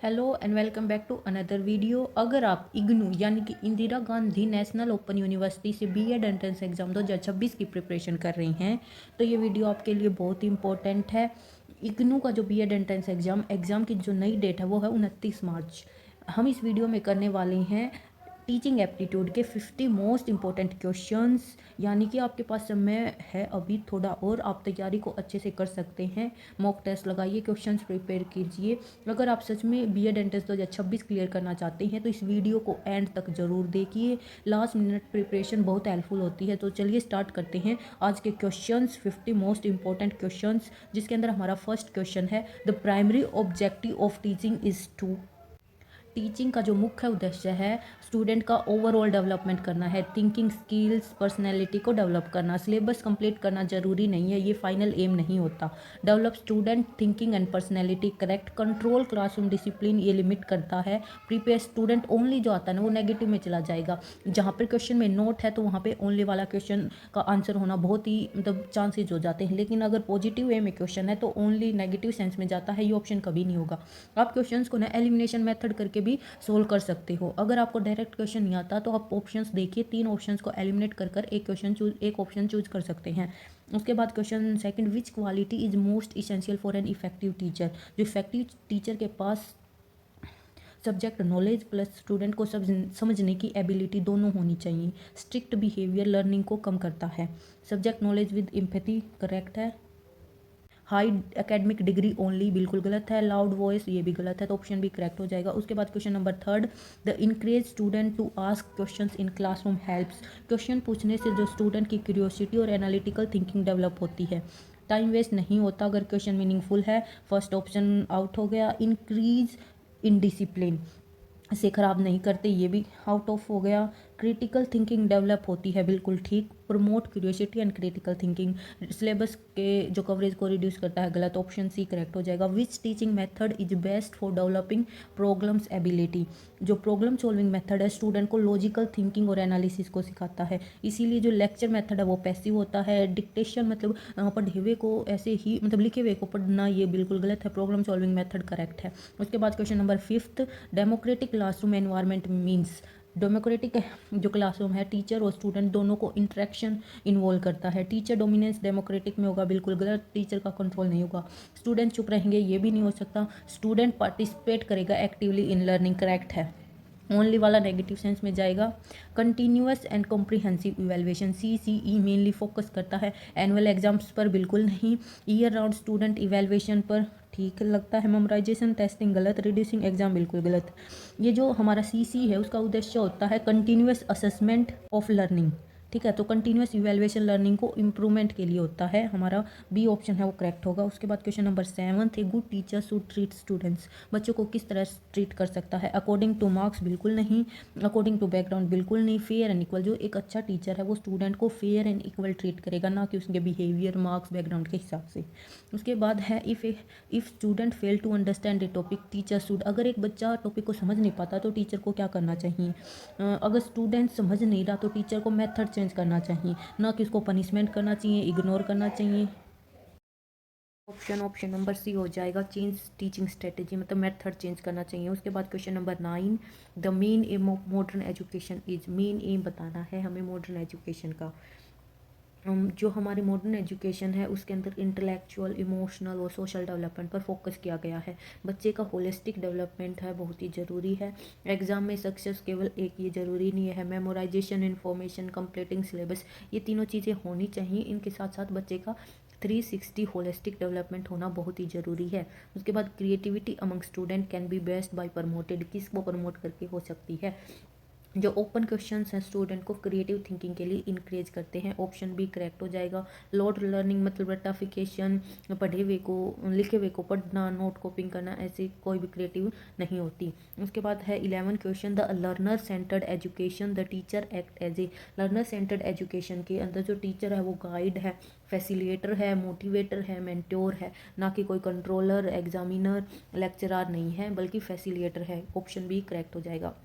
Hello and welcome back to another video. अगर आप इग्नू यानी कि Indira Gandhi national open university से बीएड एंट्रेंस एग्ज़ाम 2026 की प्रिपरेशन कर रही हैं तो ये वीडियो आपके लिए बहुत ही इंपॉर्टेंट है। इग्नू का जो बीएड एंट्रेंस एग्ज़ाम की जो नई डेट है वो है 29 मार्च। हम इस वीडियो में करने वाले हैं टीचिंग एप्टीट्यूड के 50 मोस्ट इंपॉर्टेंट क्वेश्चंस। यानी कि आपके पास समय है अभी थोड़ा और आप तैयारी को अच्छे से कर सकते हैं। मॉक टेस्ट लगाइए, क्वेश्चंस प्रिपेयर कीजिए। अगर आप सच में बीएड एंट्रेंस 2026 क्लियर करना चाहते हैं तो इस वीडियो को एंड तक ज़रूर देखिए। लास्ट मिनट प्रिपरेशन बहुत हेल्पफुल होती है। तो चलिए स्टार्ट करते हैं आज के क्वेश्चंस, 50 मोस्ट इंपॉर्टेंट क्वेश्चंस, जिसके अंदर हमारा फर्स्ट क्वेश्चन है the primary objective of teaching is to. Teaching का जो मुख्य उद्देश्य है स्टूडेंट का ओवरऑल डेवलपमेंट करना है, थिंकिंग स्किल्स, पर्सनैलिटी को डेवलप करना। सिलेबस कंप्लीट करना जरूरी नहीं है, ये फाइनल एम नहीं होता। Develop student thinking and personality, correct control classroom discipline, ये लिमिट करता है। प्रिपेयर स्टूडेंट ओनली जो आता है ना वो नेगेटिव में चला जाएगा। जहाँ पर क्वेश्चन में नोट है तो वहाँ पे ओनली वाला क्वेश्चन का आंसर होना बहुत ही मतलब चांसेज हो जाते हैं। लेकिन अगर पॉजिटिव वे में क्वेश्चन है तो ओनली नेगेटिव सेंस में जाता है, ये ऑप्शन कभी नहीं होगा। आप क्वेश्चंस को ना एलिमिनेशन मेथड करके भी सोल्व कर सकते हो। अगर आपको डायरेक्ट क्वेश्चन नहीं आता तो आप ऑप्शंस देखिए, 3 ऑप्शंस को एलिमिनेट कर एक ऑप्शन चूज कर सकते हैं। उसके बाद question second, which quality is most essential for an effective teacher. जो इफेक्टिव टीचर के पास सब्जेक्ट नॉलेज प्लस स्टूडेंट को समझने की एबिलिटी दोनों होनी चाहिए। स्ट्रिक्ट बिहेवियर लर्निंग को कम करता है। Subject knowledge with empathy correct है। हाई एकेडमिक डिग्री ओनली बिल्कुल गलत है। लाउड वॉइस ये भी गलत है, तो ऑप्शन भी करेक्ट हो जाएगा। उसके बाद question number third, the increase student to ask questions in classroom helps. Question पूछने से जो स्टूडेंट की क्यूरियोसिटी और एनालिटिकल थिंकिंग डेवलप होती है। टाइम वेस्ट नहीं होता अगर क्वेश्चन मीनिंगफुल है। फर्स्ट ऑप्शन आउट हो गया। इंक्रीज इन डिसिप्लिन से ख़राब नहीं करते, ये भी आउट ऑफ हो गया। क्रिटिकल थिंकिंग डेवलप होती है, बिल्कुल ठीक। Promote curiosity and critical thinking, syllabus के जो कवरेज को रिड्यूस करता है, गलत। ऑप्शन सी करेक्ट हो जाएगा। Which teaching method is best for developing problems ability. जो प्रॉब्लम सॉल्विंग मेथड है स्टूडेंट को लॉजिकल थिंकिंग और एनालिसिस को सिखाता है, इसीलिए जो लेक्चर मेथड है वो पैसिव होता है। डिक्टेशन मतलब पढ़े हुए को ऐसे ही मतलब लिखे हुए को पढ़ना, ये बिल्कुल गलत है। प्रॉब्लम सॉल्विंग मेथड करेक्ट है। उसके बाद question number fifth, democratic classroom environment means. Democratic जो क्लासरूम है टीचर और स्टूडेंट दोनों को इंटरेक्शन इन्वॉल्व करता है। टीचर डोमिनेंस डेमोक्रेटिक में होगा, बिल्कुल गलत। टीचर का कंट्रोल नहीं होगा। स्टूडेंट चुप रहेंगे, ये भी नहीं हो सकता। स्टूडेंट पार्टिसिपेट करेगा एक्टिवली इन लर्निंग, करेक्ट है। ओनली वाला नेगेटिव सेंस में जाएगा। Continuous and comprehensive evaluation, CCE mainly focus करता है एनुअल एग्जाम्स पर, बिल्कुल नहीं। ईयर राउंड स्टूडेंट इवेल्युएशन पर ठीक लगता है। मेमोराइजेशन टेस्टिंग गलत। रिड्यूसिंग एग्जाम बिल्कुल गलत। ये जो हमारा CC है उसका उद्देश्य होता है कंटिन्यूअस असेसमेंट ऑफ लर्निंग, ठीक है। तो कंटिन्यूअस इवेल्युएशन लर्निंग को इम्प्रूवमेंट के लिए होता है। हमारा बी ऑप्शन है वो करेक्ट होगा। उसके बाद question number seventh, a good teacher should treat students. बच्चों को किस तरह ट्रीट कर सकता है। अकॉर्डिंग टू मार्क्स बिल्कुल नहीं। अकॉर्डिंग टू बैकग्राउंड बिल्कुल नहीं। फेयर एंड इक्वल, जो एक अच्छा टीचर है वो स्टूडेंट को फेयर एंड इक्वल ट्रीट करेगा, ना कि उसके बिहेवियर मार्क्स बैकग्राउंड के हिसाब से। उसके बाद है if student fail to understand a topic teacher should. अगर एक बच्चा टॉपिक को समझ नहीं पाता तो टीचर को क्या करना चाहिए। अगर स्टूडेंट समझ नहीं रहा तो टीचर को मेथड चेंज करना चाहिए, ना कि उसको पनिशमेंट करना चाहिए, इग्नोर करना चाहिए। ऑप्शन नंबर सी हो जाएगा, चेंज टीचिंग स्ट्रेटेजी, मतलब मेथड चेंज करना चाहिए। उसके बाद question number 9, the main M of modern education is. Main M बताना है हमें मॉडर्न एजुकेशन का। जो हमारी मॉडर्न एजुकेशन है उसके अंदर इंटेलेक्चुअल, इमोशनल और सोशल डेवलपमेंट पर फोकस किया गया है। बच्चे का होलिस्टिक डेवलपमेंट है, बहुत ही ज़रूरी है। एग्जाम में सक्सेस केवल एक ये ज़रूरी नहीं है। मेमोराइजेशन, इन्फॉर्मेशन, कंप्लीटिंग सिलेबस, ये तीनों चीज़ें होनी चाहिए। इनके साथ साथ बच्चे का 360 होलिस्टिक डेवलपमेंट होना बहुत ही ज़रूरी है। उसके बाद creativity among student can be best by promoted, किसको प्रमोट करके हो सकती है। जो ओपन क्वेश्चंस हैं स्टूडेंट को क्रिएटिव थिंकिंग के लिए इंकरेज करते हैं। ऑप्शन बी करेक्ट हो जाएगा। लोड लर्निंग मतलब रट्टाफिकेशन, पढ़े हुए को लिखे हुए को पढ़ना, नोट कॉपिंग करना, ऐसी कोई भी क्रिएटिव नहीं होती। उसके बाद है 11 question, the learner centred education, the teacher act as a. Learner centred education के अंदर जो टीचर है वो गाइड है, फैसिलिटेटर है, मोटिवेटर है, मेंटोर है, ना कि कोई कंट्रोलर, एग्जामिनर, लेक्चरार नहीं है, बल्कि फैसिलिटेटर है। ऑप्शन बी करेक्ट हो जाएगा।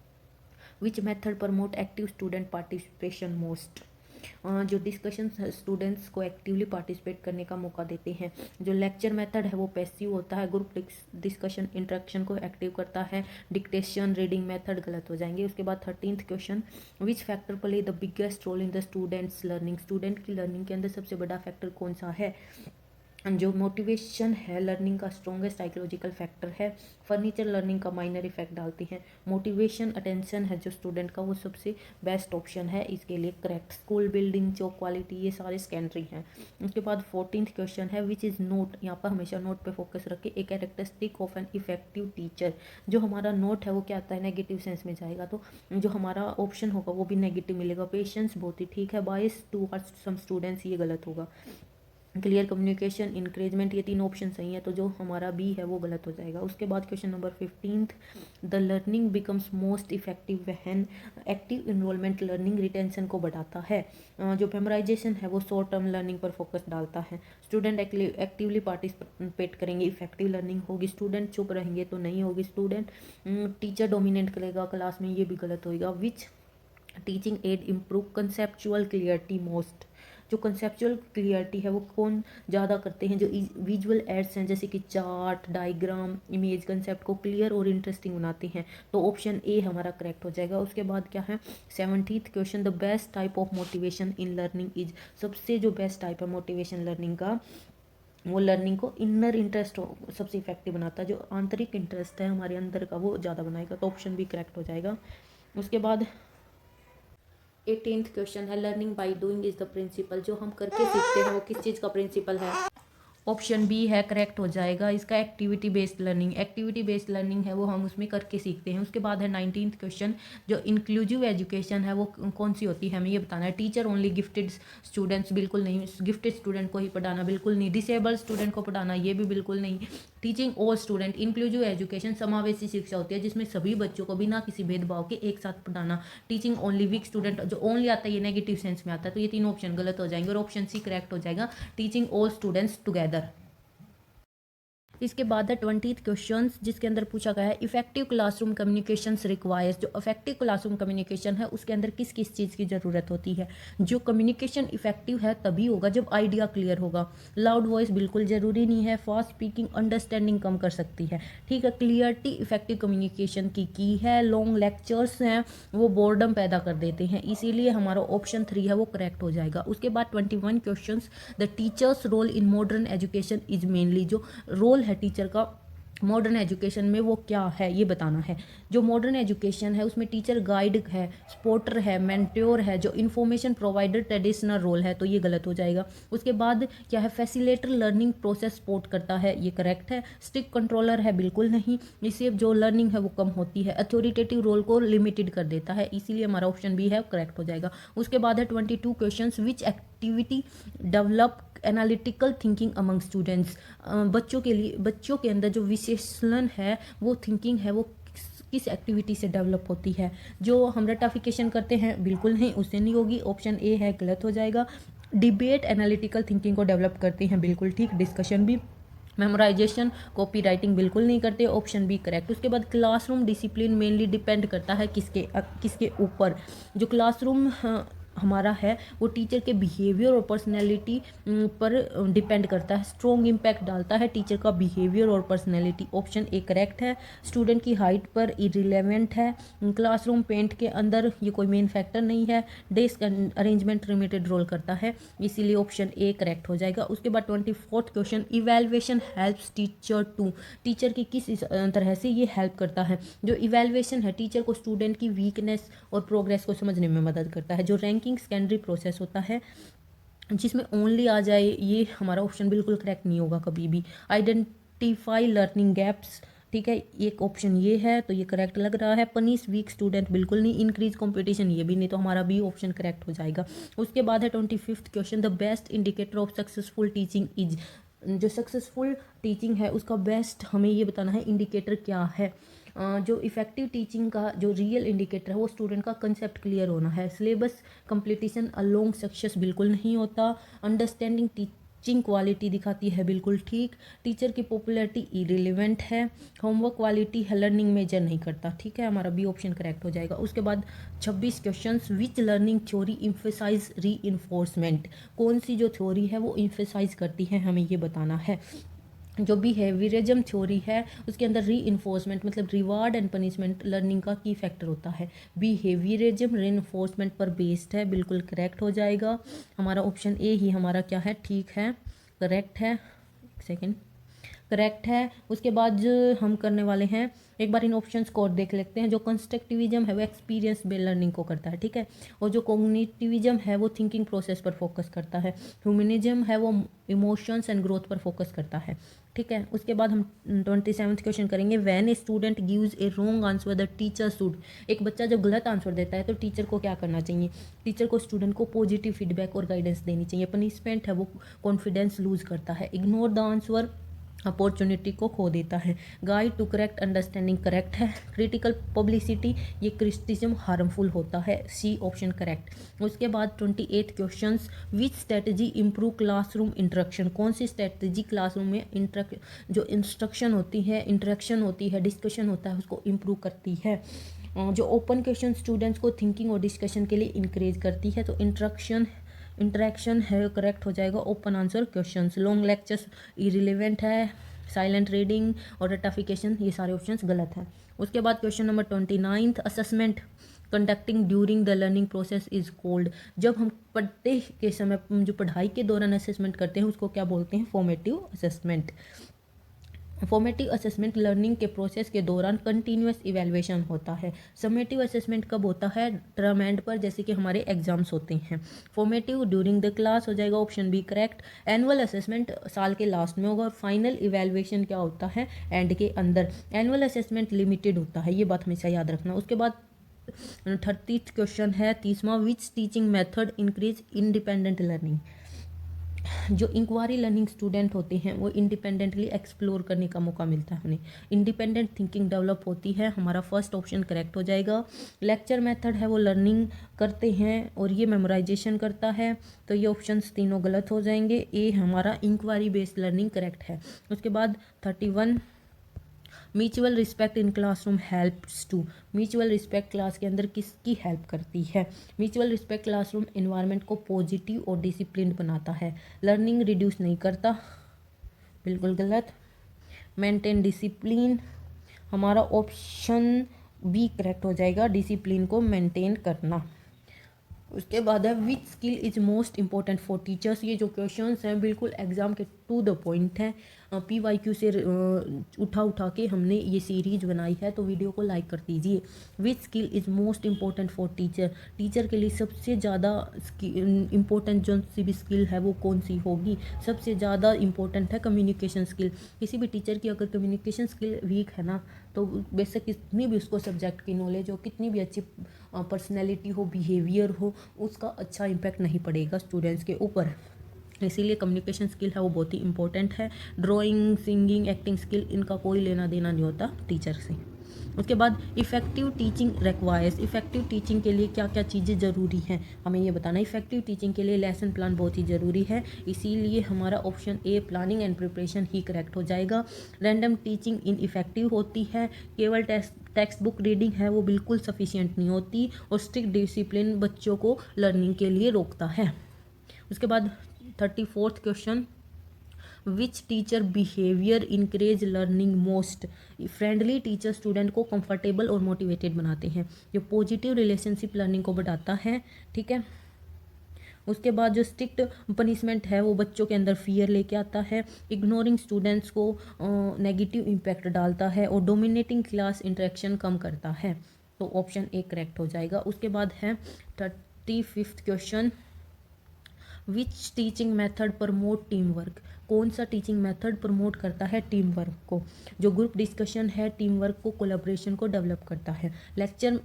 Which method promote active student participation most. जो डिस्कशन स्टूडेंट्स को एक्टिवली पार्टिसिपेट करने का मौका देते हैं। जो लेक्चर मेथड है वो पैसिव होता है, ग्रुप डिस्कशन इंटरेक्शन को एक्टिव करता है। डिक्टेशन रीडिंग मेथड गलत हो जाएंगे। उसके बाद 13th question, which factor play the biggest role in the students learning, student की लर्निंग के अंदर सबसे बड़ा फैक्टर कौन सा है। जो मोटिवेशन है लर्निंग का स्ट्रॉन्गेस्ट साइकोलॉजिकल फैक्टर है। फर्नीचर लर्निंग का माइनर इफेक्ट डालती हैं। मोटिवेशन अटेंशन है जो स्टूडेंट का, वो सबसे बेस्ट ऑप्शन है इसके लिए करेक्ट। स्कूल बिल्डिंग जो क्वालिटी, ये सारे सेकेंडरी हैं। उसके बाद 14th क्वेश्चन है, विच इज़ नोट, यहाँ पर हमेशा नोट पे फोकस रखें। A characteristic of an effective teacher, जो हमारा नोट है वो क्या आता है, नेगेटिव सेंस में जाएगा, तो जो हमारा ऑप्शन होगा वो भी नेगेटिव मिलेगा। पेशेंस बहुत ही ठीक है। बायस टूवर्ड्स सम स्टूडेंट्स, ये गलत होगा। क्लियर कम्युनिकेशन, इंकरेजमेंट, ये तीन ऑप्शन सही है, तो जो हमारा बी है वो गलत हो जाएगा। उसके बाद question number 15th, the learning becomes most effective when active involvement learning retention को बढ़ाता है। जो मेमोराइजेशन है वो शॉर्ट टर्म लर्निंग पर फोकस डालता है। स्टूडेंट एक्टिवली पार्टिसिपेट करेंगे, इफेक्टिव लर्निंग होगी। स्टूडेंट चुप रहेंगे तो नहीं होगी। स्टूडेंट टीचर डोमिनेट करेगा क्लास में, ये भी गलत होगा। Which teaching aid improve conceptual clarity most, जो कंसेप्चुअल क्लियरिटी है वो कौन ज़्यादा करते हैं, जो विजुअल एड्स हैं जैसे कि चार्ट, डायग्राम, इमेज, कंसेप्ट को क्लियर और इंटरेस्टिंग बनाते हैं, तो ऑप्शन ए हमारा करेक्ट हो जाएगा। उसके बाद क्या है 17th question, the best type of motivation in learning is, सबसे जो बेस्ट टाइप है मोटिवेशन लर्निंग का, वो लर्निंग को इनर इंटरेस्ट सबसे इफेक्टिव बनाता है। जो आंतरिक इंटरेस्ट है हमारे अंदर का वो ज़्यादा बनाएगा, तो ऑप्शन भी करेक्ट हो जाएगा। उसके बाद 18th क्वेश्चन है, learning by doing is the principle, जो हम करके सीखते हैं वो किस चीज़ का प्रिंसिपल है। ऑप्शन बी है करेक्ट हो जाएगा इसका, activity based learning. Activity based learning है वो हम उसमें करके सीखते हैं। उसके बाद है 19th क्वेश्चन, जो इंक्लूसिव एजुकेशन है वो कौन सी होती है, हमें ये बताना है। टीचर ओनली गिफ्टेड स्टूडेंट्स, बिल्कुल नहीं। गिफ्टेड स्टूडेंट को ही पढ़ाना, बिल्कुल नहीं। डिसेबल्ड स्टूडेंट को पढ़ाना, ये भी बिल्कुल नहीं। Teaching all student, inclusive education समावेशी शिक्षा होती है जिसमें सभी बच्चों को बिना किसी भेदभाव के एक साथ पढ़ाना। टीचिंग ओनली वीक स्टूडेंट, जो ओनली आता है ये नेगेटिव सेंस में आता है, तो ये तीन ऑप्शन गलत हो जाएंगे और ऑप्शन सी करेक्ट हो जाएगा, टीचिंग ऑल स्टूडेंट्स टुगेदर। इसके बाद है 20th क्वेश्चन, जिसके अंदर पूछा गया है, इफेक्टिव क्लासरूम कम्युनिकेशंस रिक्वायर्स, जो इफेक्टिव क्लासरूम कम्युनिकेशन है उसके अंदर किस किस चीज़ की ज़रूरत होती है। जो कम्युनिकेशन इफेक्टिव है तभी होगा जब आइडिया क्लियर होगा। लाउड वॉइस बिल्कुल ज़रूरी नहीं है। फास्ट स्पीकिंग अंडरस्टैंडिंग कम कर सकती है, ठीक है। क्लियरिटी इफेक्टिव कम्युनिकेशन की है। लॉन्ग लेक्चर्स हैं वो बोर्डम पैदा कर देते हैं, इसीलिए हमारा ऑप्शन 3 है वो करेक्ट हो जाएगा। उसके बाद 21 question, the teacher's role in modern education is mainly, जो रोल है टीचर का मॉडर्न एजुकेशन में वो क्या है ये बताना है। जो मॉडर्न एजुकेशन है उसमें टीचर गाइड है, सपोर्टर है, मेंटोर है, जो इन्फॉर्मेशन प्रोवाइडर ट्रेडिशनल रोल है, तो ये गलत हो जाएगा। उसके बाद क्या है, फैसिलेटर लर्निंग प्रोसेस सपोर्ट करता है, ये करेक्ट है। स्ट्रिक्ट कंट्रोलर है, बिल्कुल नहीं, इससे जो लर्निंग है वो कम होती है। अथॉरिटेटिव रोल को लिमिटेड कर देता है, इसीलिए हमारा ऑप्शन बी है करेक्ट हो जाएगा। उसके बाद है 22 question, which activity develop analytical thinking among students, बच्चों के लिए, बच्चों के अंदर जो विश्लेषण है वो थिंकिंग है वो किस एक्टिविटी से डेवलप होती है। जो हम रटाफिकेशन करते हैं, बिल्कुल नहीं, उससे नहीं होगी, ऑप्शन ए है गलत हो जाएगा। डिबेट एनालिटिकल थिंकिंग को डेवलप करते हैं, बिल्कुल ठीक। डिस्कशन भी। मेमोराइजेशन, कॉपी राइटिंग बिल्कुल नहीं करते, ऑप्शन बी करेक्ट। उसके बाद क्लासरूम डिसिप्लिन मेनली डिपेंड करता है किसके ऊपर। जो क्लासरूम हमारा है वो टीचर के बिहेवियर और पर्सनैलिटी पर डिपेंड करता है। स्ट्रॉन्ग इम्पैक्ट डालता है टीचर का बिहेवियर और पर्सनैलिटी, ऑप्शन ए करेक्ट है। स्टूडेंट की हाइट पर इरिलेवेंट है। क्लासरूम पेंट के अंदर ये कोई मेन फैक्टर नहीं है। डेस्क अरेंजमेंट लिमिटेड रोल करता है, इसीलिए ऑप्शन ए करेक्ट हो जाएगा। उसके बाद 24th question, evaluation helps teacher to, teacher की किस तरह से ये हेल्प करता है। जो इवेल्युएशन है टीचर को स्टूडेंट की वीकनेस और प्रोग्रेस को समझने में मदद करता है। जो रैंकिंग सेकेंडरी प्रोसेस होता है जिसमें ओनली आ जाए, ये हमारा ऑप्शन बिल्कुल करेक्ट नहीं होगा कभी भी। आइडेंटिफाई लर्निंग गैप्स, ठीक है, एक ऑप्शन ये है तो ये करेक्ट लग रहा है। पनिश वीक स्टूडेंट, बिल्कुल नहीं। इंक्रीज कंपटीशन, ये भी नहीं, तो हमारा बी ऑप्शन करेक्ट हो जाएगा। उसके बाद है 25th question, the best indicator of successful teaching is, जो सक्सेसफुल टीचिंग है उसका बेस्ट हमें ये बताना है इंडिकेटर क्या है। जो इफेक्टिव टीचिंग का जो रियल इंडिकेटर है वो स्टूडेंट का कंसेप्ट क्लियर होना है। सिलेबस कंप्लीटेशन अलोंग सक्सेस बिल्कुल नहीं होता। अंडरस्टैंडिंग टीचिंग क्वालिटी दिखाती है, बिल्कुल ठीक। टीचर की पॉपुलैरिटी इरिलेवेंट है। होमवर्क क्वालिटी है लर्निंग मेजर नहीं करता, ठीक है, हमारा बी ऑप्शन करेक्ट हो जाएगा। उसके बाद 26 क्वेश्चंस, विच लर्निंग थ्योरी इम्फेसाइज री इन्फोर्समेंट, कौन सी जो थ्योरी है वो इम्फेसाइज करती है, हमें ये बताना है। जो बिहेवियरिज्म थ्योरी है उसके अंदर री इन्फोर्समेंट मतलब रिवार्ड एंड पनिशमेंट लर्निंग का की फैक्टर होता है। बिहेवियरिज्म री इन्फोर्समेंट पर बेस्ड है, बिल्कुल करेक्ट हो जाएगा। हमारा ऑप्शन ए ही हमारा क्या है, ठीक है, करेक्ट है। सेकंड करेक्ट है। उसके बाद जो हम करने वाले हैं, एक बार इन ऑप्शंस को और देख लेते हैं। जो कंस्ट्रक्टिविज्म है वो एक्सपीरियंस बेस्ड लर्निंग को करता है, ठीक है, और जो कॉग्निटिविज्म है वो थिंकिंग प्रोसेस पर फोकस करता है। ह्यूमनिज्म है वो इमोशंस एंड ग्रोथ पर फोकस करता है, ठीक है। उसके बाद हम 27th क्वेश्चन करेंगे। When a student gives A wrong answer the teacher should, एक बच्चा जब गलत आंसर देता है तो टीचर को क्या करना चाहिए। टीचर को स्टूडेंट को पॉजिटिव फीडबैक और गाइडेंस देनी चाहिए। पनिशमेंट है वो कॉन्फिडेंस लूज करता है। इग्नोर द आंसर अपॉर्चुनिटी को खो देता है। Guide to correct understanding correct है। क्रिटिकल पब्लिसिटी ये क्रिटिसिज्म हार्मफुल होता है, सी ऑप्शन करेक्ट। उसके बाद 28 questions, which strategy improve classroom interaction, कौन सी स्ट्रेटजी क्लासरूम में जो इंस्ट्रक्शन होती है, इंटरेक्शन होती है, डिस्कशन होता है उसको इम्प्रूव करती है। जो ओपन क्वेश्चन स्टूडेंट्स को थिंकिंग और डिस्कशन के लिए इंकरेज करती है, तो इंटरेक्शन है, करेक्ट हो जाएगा open answer questions. Long lectures irrelevant है। साइलेंट रीडिंग और रटाफिकेशन ये सारे ऑप्शंस गलत हैं। उसके बाद question number 29, assessment conducting during the learning process is called, जब हम पढ़ते के समय जो पढ़ाई के दौरान असेसमेंट करते हैं उसको क्या बोलते हैं, formative assessment. Formative assessment learning के प्रोसेस के दौरान कंटिन्यूस इवैल्यूएशन होता है। समेटिव असेसमेंट कब होता है, टर्म एंड पर, जैसे कि हमारे एग्जाम्स होते हैं। फॉर्मेटिव ड्यूरिंग द क्लास हो जाएगा, option B correct. Annual assessment साल के लास्ट में होगा और फाइनल इवैल्यूएशन क्या होता है, एंड के अंदर। एनुअल असेसमेंट लिमिटेड होता है, ये बात हमेशा याद रखना। उसके बाद 30th क्वेश्चन है 30वां, which teaching method increase independent learning, जो इंक्वायरी लर्निंग स्टूडेंट होते हैं वो इंडिपेंडेंटली एक्सप्लोर करने का मौका मिलता है उन्हें, इंडिपेंडेंट थिंकिंग डेवलप होती है, हमारा फर्स्ट ऑप्शन करेक्ट हो जाएगा। लेक्चर मेथड है वो लर्निंग करते हैं और ये मेमोराइजेशन करता है, तो ये ऑप्शंस तीनों गलत हो जाएंगे। ए हमारा इंक्वायरी बेस्ड लर्निंग करेक्ट है। उसके बाद 31, mutual respect in classroom helps to, mutual respect class के अंदर किसकी हेल्प करती है। म्यूचुअल रिस्पेक्ट क्लासरूम इन्वायरमेंट को पॉजिटिव और डिसिप्लिन बनाता है, लर्निंग रिड्यूस नहीं करता, बिल्कुल गलत। मेंटेन डिसिप्लिन, हमारा ऑप्शन बी करेक्ट हो जाएगा, डिसिप्लिन को मेंटेन करना। उसके बाद है which skill is most important for teachers, ये जो क्वेश्चंस हैं बिल्कुल एग्जाम के टू द पॉइंट हैं। PYQ से उठा के हमने ये सीरीज बनाई है, तो वीडियो को लाइक कर दीजिए। Which skill is most important for teacher, teacher के लिए सबसे ज़्यादा इम्पोर्टेंट जो सी भी स्किल है वो कौन सी होगी, सबसे ज़्यादा इम्पोर्टेंट है कम्युनिकेशन स्किल। किसी भी टीचर की अगर कम्युनिकेशन स्किल वीक है ना, तो बेशक कितनी भी उसको सब्जेक्ट की नॉलेज हो, कितनी भी अच्छी पर्सनैलिटी हो, बिहेवियर हो, उसका अच्छा इम्पैक्ट नहीं पड़ेगा स्टूडेंट्स के ऊपर। इसीलिए कम्युनिकेशन स्किल है वो बहुत ही इंपॉर्टेंट है। ड्राइंग, सिंगिंग, एक्टिंग स्किल, इनका कोई लेना देना नहीं होता टीचर से। उसके बाद effective teaching requires, effective teaching के लिए क्या क्या चीज़ें ज़रूरी हैं, हमें ये बताना। इफ़ेक्टिव टीचिंग के लिए लेसन प्लान बहुत ही ज़रूरी है, इसीलिए हमारा option a planning and preparation he correct हो जाएगा। रैंडम टीचिंग इनइफेक्टिव होती है, केवल टेक्स्ट बुक रीडिंग है वो बिल्कुल सफिशिएंट नहीं होती, और स्ट्रिक्ट डिसिप्लिन बच्चों को लर्निंग के लिए रोकता है। उसके बाद 34th question, which teacher behaviour encourage learning most, friendly teacher student को कंफर्टेबल और मोटिवेटेड बनाते हैं, जो पॉजिटिव रिलेशनशिप लर्निंग को बढ़ाता है, ठीक है। उसके बाद जो स्ट्रिक्ट पनिशमेंट है वो बच्चों के अंदर फियर लेके आता है, इग्नोरिंग स्टूडेंट्स को नेगेटिव इम्पैक्ट डालता है, और डोमिनेटिंग क्लास इंटरेक्शन कम करता है, तो ऑप्शन ए करेक्ट हो जाएगा। उसके बाद है 35th question, which teaching method promote team work, कौन सा टीचिंग मेथड प्रमोट करता है टीम वर्क को, जो ग्रुप डिस्कशन है टीम वर्क को, कोलैबोरेशन को डेवलप करता है। लेक्चर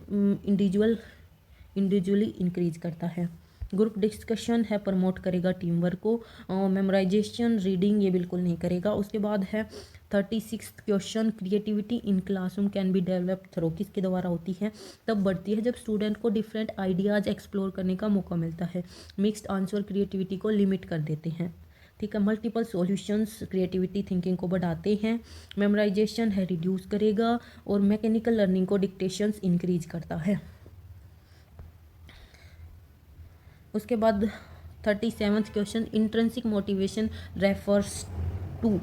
इंडिविजुअली इंक्रीज करता है, ग्रुप डिस्कशन है प्रमोट करेगा टीम वर्क को, मेमोराइजेशन रीडिंग ये बिल्कुल नहीं करेगा। उसके बाद है 36th question, creativity in classroom can be develop through, किसके द्वारा होती है, तब बढ़ती है जब स्टूडेंट को डिफरेंट आइडियाज़ एक्सप्लोर करने का मौका मिलता है। मिक्स्ड आंसर क्रिएटिविटी को लिमिट कर देते हैं। ठीक है। मल्टीपल सॉल्यूशंस क्रिएटिविटी थिंकिंग को बढ़ाते हैं। मेमोराइजेशन है रिड्यूस करेगा, और मैकेनिकल लर्निंग को डिक्टेशंस इंक्रीज करता है। उसके बाद 37वां question, intrinsic motivation refers to.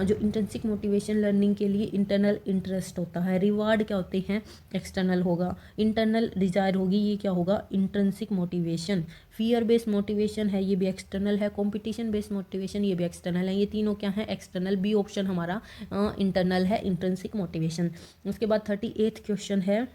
जो इंट्रिंसिक मोटिवेशन लर्निंग के लिए इंटरनल इंटरेस्ट होता है, रिवार्ड क्या होते हैं, एक्सटर्नल होगा, इंटरनल डिजायर होगी, ये क्या होगा, intrinsic motivation. Fear based motivation है, ये भी एक्सटर्नल है। कंपटीशन बेस्ड मोटिवेशन, ये भी एक्सटर्नल है। ये तीनों क्या है, एक्सटर्नल। बी ऑप्शन हमारा इंटरनल है, इंट्रिंसिक मोटिवेशन। उसके बाद 38वां क्वेश्चन है,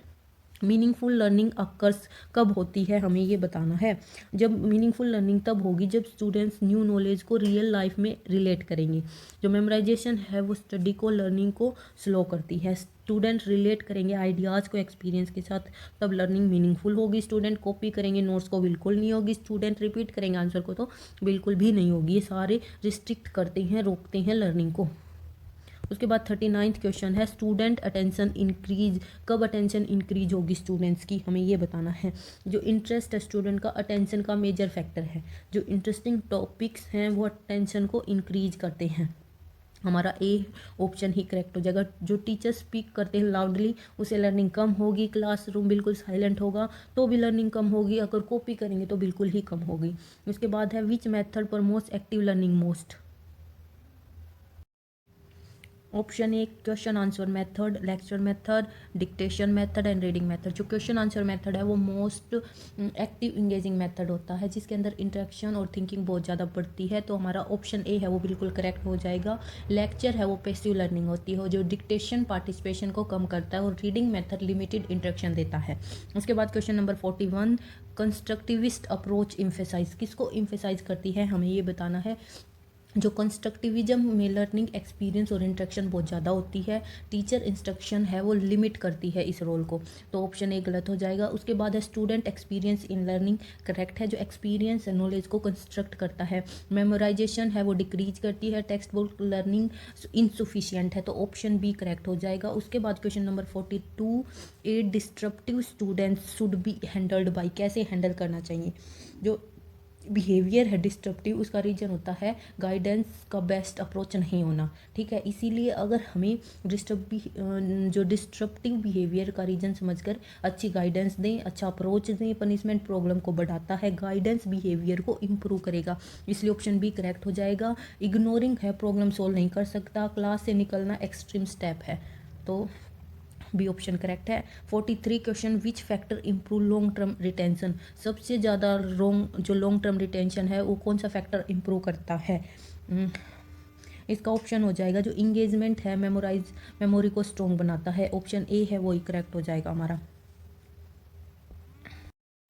मीनिंगफुल लर्निंग अक्कर्स कब होती है, हमें ये बताना है। जब मीनिंगफुल लर्निंग तब होगी जब स्टूडेंट्स न्यू नॉलेज को रियल लाइफ में रिलेट करेंगे। जो मेमोराइजेशन है वो स्टडी को, लर्निंग को स्लो करती है। स्टूडेंट रिलेट करेंगे आइडियाज़ को एक्सपीरियंस के साथ, तब लर्निंग मीनिंगफुल होगी। स्टूडेंट कॉपी करेंगे नोट्स को, बिल्कुल नहीं होगी। स्टूडेंट रिपीट करेंगे आंसर को, तो बिल्कुल भी नहीं होगी। ये सारे रिस्ट्रिक्ट करते हैं, रोकते हैं लर्निंग को। उसके बाद 39वां क्वेश्चन है, स्टूडेंट अटेंशन इंक्रीज, कब अटेंशन इंक्रीज होगी स्टूडेंट्स की, हमें ये बताना है। जो इंटरेस्ट है स्टूडेंट का, अटेंशन का मेजर फैक्टर है। जो इंटरेस्टिंग टॉपिक्स हैं वो अटेंशन को इंक्रीज करते हैं। हमारा ए ऑप्शन ही करेक्ट हो जाएगा। जो टीचर स्पीक करते हैं लाउडली, उसे लर्निंग कम होगी। क्लासरूम बिल्कुल साइलेंट होगा तो भी लर्निंग कम होगी। अगर कॉपी करेंगे तो बिल्कुल ही कम होगी। उसके बाद है, which method promotes active learning most. Option A question answer method, lecture method, dictation method and reading method. जो क्वेश्चन आंसर मेथड है वो मोस्ट एक्टिव इंगेजिंग मेथड होता है, जिसके अंदर इंटरेक्शन और थिंकिंग बहुत ज़्यादा बढ़ती है, तो हमारा ऑप्शन ए है वो बिल्कुल करेक्ट हो जाएगा। लेक्चर है वो पैसिव लर्निंग होती है, जो डिक्टेशन पार्टिसिपेशन को कम करता है, और रीडिंग मेथड लिमिटेड इंटरेक्शन देता है। उसके बाद question number 41, constructivist approach emphasise, किसको इम्फेसाइज करती है, हमें ये बताना है। जो कंस्ट्रक्टिविज्म में लर्निंग एक्सपीरियंस और इंटरेक्शन बहुत ज़्यादा होती है, टीचर इंस्ट्रक्शन है वो लिमिट करती है इस रोल को, तो ऑप्शन ए गलत हो जाएगा। उसके बाद है, student experience in learning, correct है। जो एक्सपीरियंस है नॉलेज को कंस्ट्रक्ट करता है। मेमोराइजेशन है वो डिक्रीज करती है। टेक्स्ट बुक लर्निंग इनसुफिशियंट है, तो ऑप्शन बी करेक्ट हो जाएगा। उसके बाद question number 42, A disruptive students should be handled by, कैसे हैंडल करना चाहिए। जो बिहेवियर है डिस्ट्रप्टिव, उसका रीजन होता है गाइडेंस का बेस्ट अप्रोच नहीं होना, ठीक है। इसीलिए अगर हमें जो डिस्ट्रप्टिव बिहेवियर का रीजन समझकर अच्छी गाइडेंस दें, अच्छा अप्रोच दें, पनिशमेंट प्रॉब्लम को बढ़ाता है, गाइडेंस बिहेवियर को इम्प्रूव करेगा, इसलिए ऑप्शन बी करेक्ट हो जाएगा। इग्नोरिंग है प्रॉब्लम सॉल्व नहीं कर सकता, क्लास से निकलना एक्सट्रीम स्टेप है, तो बी ऑप्शन करेक्ट है। 43 question, which factor improve long term retention, सबसे ज़्यादा लॉन्ग टर्म रिटेंशन है वो कौन सा फैक्टर इम्प्रूव करता है। इसका ऑप्शन हो जाएगा जो इंगेजमेंट है, मेमोरी को स्ट्रॉन्ग बनाता है, ऑप्शन ए है वो ही करेक्ट हो जाएगा हमारा।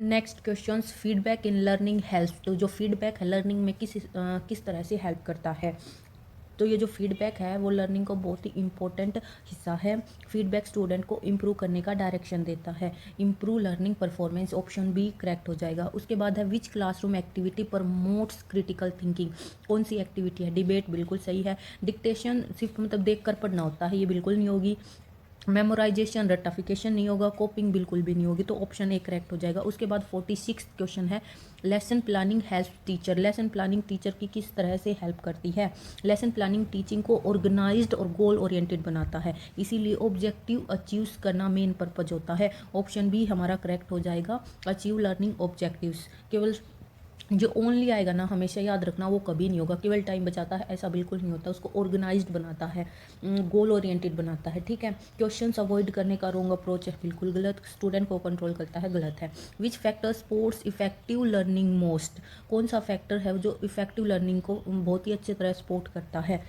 Next question, feedback in learning help, तो जो फीडबैक है लर्निंग में किस तरह से हेल्प करता है। तो ये जो फीडबैक है वो लर्निंग को बहुत ही इंपॉर्टेंट हिस्सा है। फीडबैक स्टूडेंट को इम्प्रूव करने का डायरेक्शन देता है, improve learning performance, option B correct हो जाएगा। उसके बाद है, which classroom activity promotes critical thinking, कौन सी एक्टिविटी है, डिबेट, बिल्कुल सही है। डिक्टेशन सिर्फ मतलब देख कर पढ़ना होता है, ये बिल्कुल नहीं होगी। मेमोराइजेशन रट्टाफिकेशन नहीं होगा, कॉपिंग बिल्कुल भी नहीं होगी, तो ऑप्शन ए करेक्ट हो जाएगा। उसके बाद 46 क्वेश्चन है, lesson planning help teacher, lesson planning teacher की किस तरह से हेल्प करती है। लेसन प्लानिंग टीचिंग को ऑर्गेनाइज्ड और गोल ओरिएंटेड बनाता है, इसीलिए ऑब्जेक्टिव अचीव करना मेन पर्पज होता है, ऑप्शन बी हमारा करेक्ट हो जाएगा। अचीव लर्निंग ऑब्जेक्टिव्स, केवल जो ओनली आएगा ना, हमेशा याद रखना वो कभी नहीं होगा, केवल टाइम बचाता है, ऐसा बिल्कुल नहीं होता, उसको ऑर्गेनाइज्ड बनाता है, गोल ओरिएंटेड बनाता है, ठीक है। क्वेश्चंस अवॉइड करने का रॉन्ग अप्रोच है, बिल्कुल गलत। स्टूडेंट को कंट्रोल करता है, गलत है। Which factor supports effective learning most, कौन सा फैक्टर है जो इफेक्टिव लर्निंग को बहुत ही अच्छी तरह सपोर्ट करता है।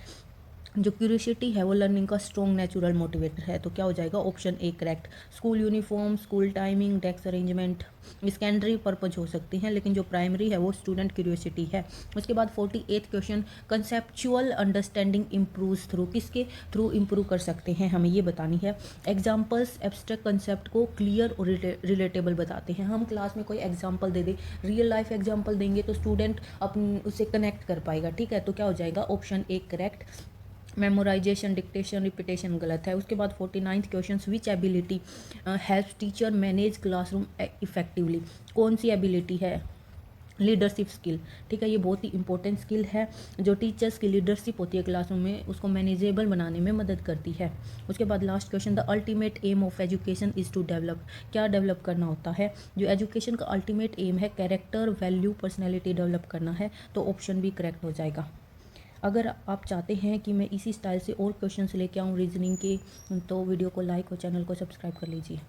जो क्यूरियोसिटी है वो लर्निंग का स्ट्रॉन्ग नेचुरल मोटिवेटर है, तो क्या हो जाएगा, option A correct. School uniform, school timing, desk arrangement secondary purpose हो सकती हैं, लेकिन जो प्राइमरी है वो स्टूडेंट क्यूरियोसिटी है। उसके बाद 48 question, conceptual understanding improves through, किसके थ्रू इम्प्रूव कर सकते हैं, हमें ये बतानी है। एग्जाम्पल्स एब्स्ट्रैक्ट कंसेप्ट को क्लियर और रिलेटेबल बताते हैं। हम क्लास में कोई एग्जाम्पल दे दें, रियल लाइफ एग्जाम्पल देंगे तो स्टूडेंट उससे कनेक्ट कर पाएगा, ठीक है, तो क्या हो जाएगा, option A correct. Memorisation, dictation, repetition गलत है। उसके बाद 49 question, which ability help teacher manage classroom effectively, कौन सी एबिलिटी है लीडरशिप स्किल, ठीक है, ये बहुत ही इंपॉर्टेंट स्किल है जो टीचर्स की लीडरशिप होती है क्लासरूम में, उसको मैनेजेबल बनाने में मदद करती है। उसके बाद last question, the ultimate aim of education is to develop, क्या डेवलप करना होता है? जो एजुकेशन का अल्टीमेट एम है कैरेक्टर, वैल्यू, पर्सनैलिटी डेवलप करना है, तो ऑप्शन भी करेक्ट हो जाएगा। अगर आप चाहते हैं कि मैं इसी स्टाइल से और क्वेश्चन लेके आऊँ रीजनिंग के, तो वीडियो को लाइक और चैनल को सब्सक्राइब कर लीजिए।